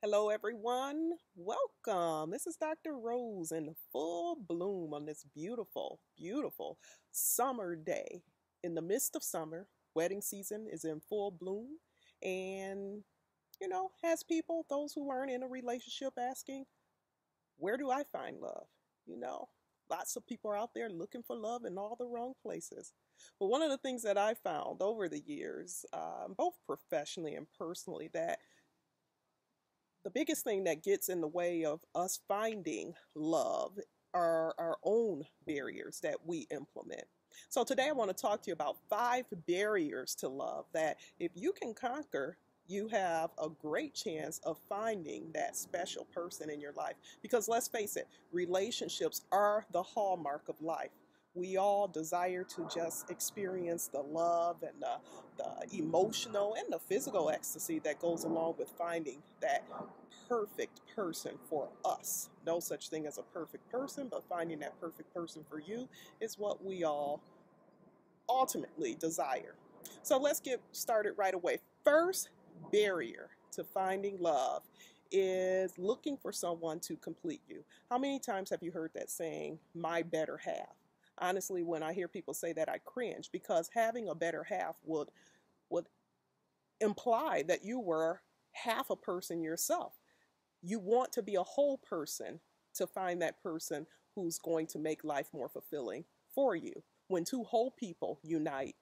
Hello, everyone. Welcome. This is Dr. Rose in full bloom on this beautiful, beautiful summer day. In the midst of summer, wedding season is in full bloom. And, has people, those who aren't in a relationship, asking, where do I find love? You know, Lots of people are out there looking for love in all the wrong places. But one of the things that I found over the years, both professionally and personally, that the biggest thing that gets in the way of us finding love are our own barriers that we implement. So today I want to talk to you about 5 barriers to love that if you can conquer, you have a great chance of finding that special person in your life. Because let's face it, relationships are the hallmark of life. We all desire to just experience the love and the emotional and the physical ecstasy that goes along with finding that perfect person for us. No such thing as a perfect person, but finding that perfect person for you is what we all ultimately desire. So let's get started right away. First barrier to finding love is looking for someone to complete you. How many times have you heard that saying, my better half? Honestly, when I hear people say that, I cringe because having a better half would imply that you were half a person yourself. You want to be a whole person to find that person who's going to make life more fulfilling for you. When two whole people unite,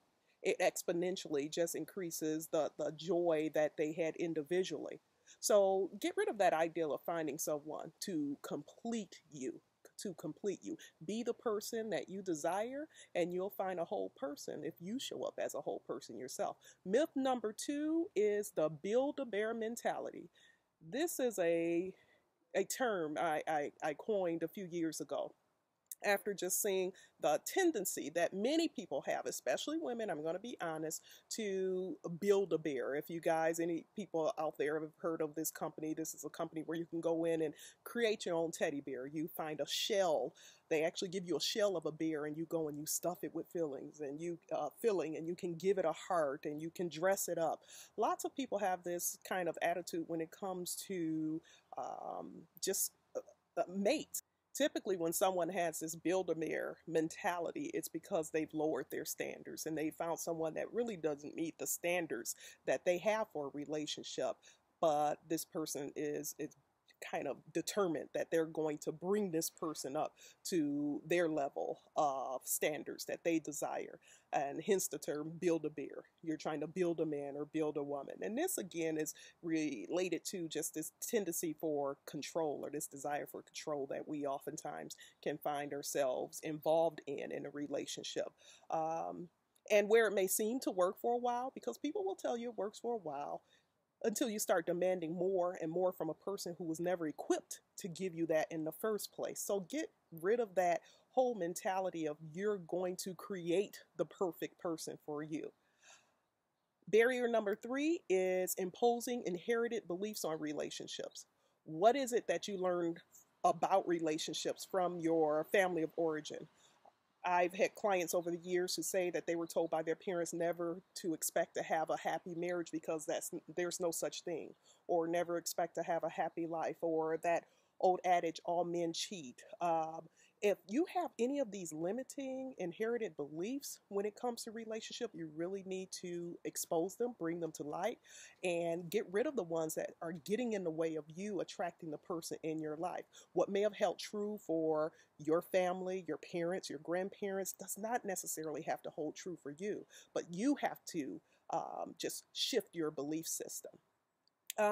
it exponentially just increases the joy that they had individually. So get rid of that ideal of finding someone to complete you. To complete you. Be the person that you desire, and you'll find a whole person if you show up as a whole person yourself. Myth number 2 is the build a bear mentality. This is a term I coined a few years ago after just seeing the tendency that many people have, especially women, I'm going to be honest, to build a bear. If you guys, any people out there have heard of this company, this is a company where you can go in and create your own teddy bear. You find a shell. They actually give you a shell of a bear, and you go and you stuff it with fillings and filling, and you can give it a heart and you can dress it up. Lots of people have this kind of attitude when it comes to just mates. Typically, when someone has this build a bear mentality, it's because they've lowered their standards and they found someone that really doesn't meet the standards that they have for a relationship. But this person is kind of determined that they're going to bring this person up to their level of standards that they desire. And hence the term build a bear. You're trying to build a man or build a woman. And this again is related to just this tendency for control, or this desire for control that we oftentimes can find ourselves involved in a relationship. And where it may seem to work for a while, because people will tell you it works for a while, until you start demanding more and more from a person who was never equipped to give you that in the first place. So get rid of that whole mentality of you're going to create the perfect person for you. Barrier number 3 is imposing inherited beliefs on relationships. What is it that you learned about relationships from your family of origin? I've had clients over the years who say that they were told by their parents never to expect to have a happy marriage because there's no such thing, or never expect to have a happy life, or that old adage, all men cheat. If you have any of these limiting inherited beliefs when it comes to relationship, you really need to expose them, bring them to light, and get rid of the ones that are getting in the way of you attracting the person in your life. What may have held true for your family, your parents, your grandparents does not necessarily have to hold true for you, but you have to just shift your belief system.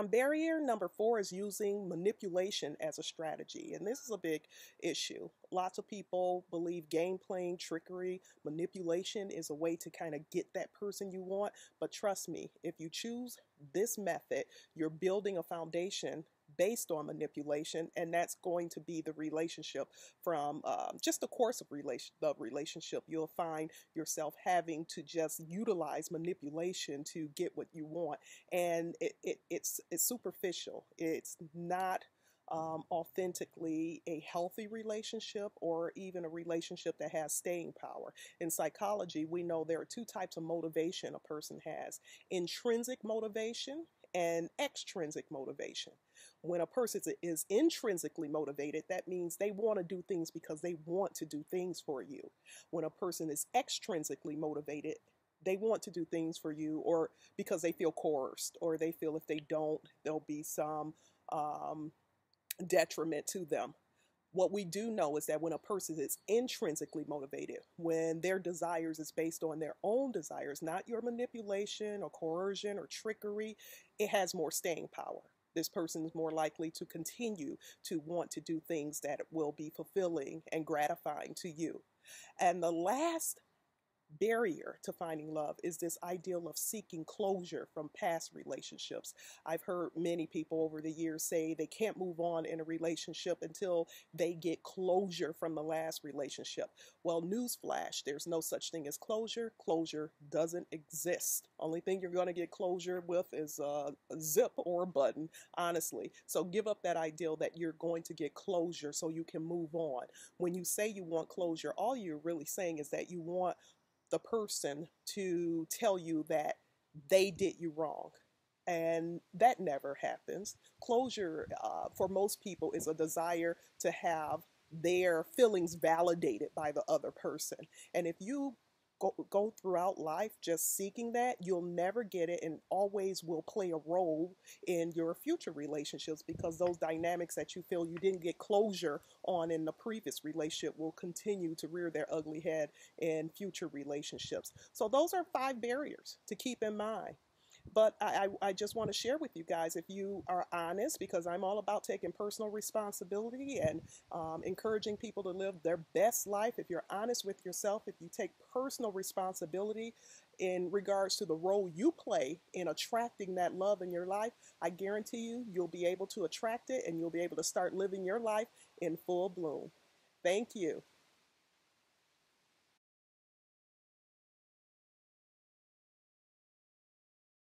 Barrier number 4 is using manipulation as a strategy. And this is a big issue. Lots of people believe game playing, trickery, manipulation is a way to kind of get that person you want. But trust me, if you choose this method, you're building a foundation based on manipulation, and that's going to be the relationship from just the course of the relationship. You'll find yourself having to just utilize manipulation to get what you want, and it's superficial. It's not authentically a healthy relationship, or even a relationship that has staying power. In psychology, we know there are 2 types of motivation a person has: intrinsic motivation and extrinsic motivation. When a person is intrinsically motivated, that means they want to do things because they want to do things for you. When a person is extrinsically motivated, they want to do things for you or because they feel coerced or they feel if they don't, there'll be some detriment to them. What we do know is that when a person is intrinsically motivated, when their desires is based on their own desires, not your manipulation or coercion or trickery, it has more staying power. This person is more likely to continue to want to do things that will be fulfilling and gratifying to you. And the last barrier to finding love is this ideal of seeking closure from past relationships. I've heard many people over the years say they can't move on in a relationship until they get closure from the last relationship. Well, newsflash, there's no such thing as closure. Closure doesn't exist. Only thing you're going to get closure with is a zip or a button, honestly. So give up that ideal that you're going to get closure so you can move on. When you say you want closure, all you're really saying is that you want the person to tell you that they did you wrong. And that never happens. Closure, for most people, is a desire to have their feelings validated by the other person. And if you go throughout life just seeking that, you'll never get it and always will play a role in your future relationships because those dynamics that you feel you didn't get closure on in the previous relationship will continue to rear their ugly head in future relationships. So those are 5 barriers to keep in mind. But I just want to share with you guys, if you are honest, because I'm all about taking personal responsibility and encouraging people to live their best life. If you're honest with yourself, if you take personal responsibility in regards to the role you play in attracting that love in your life, I guarantee you, you'll be able to attract it and you'll be able to start living your life in full bloom. Thank you.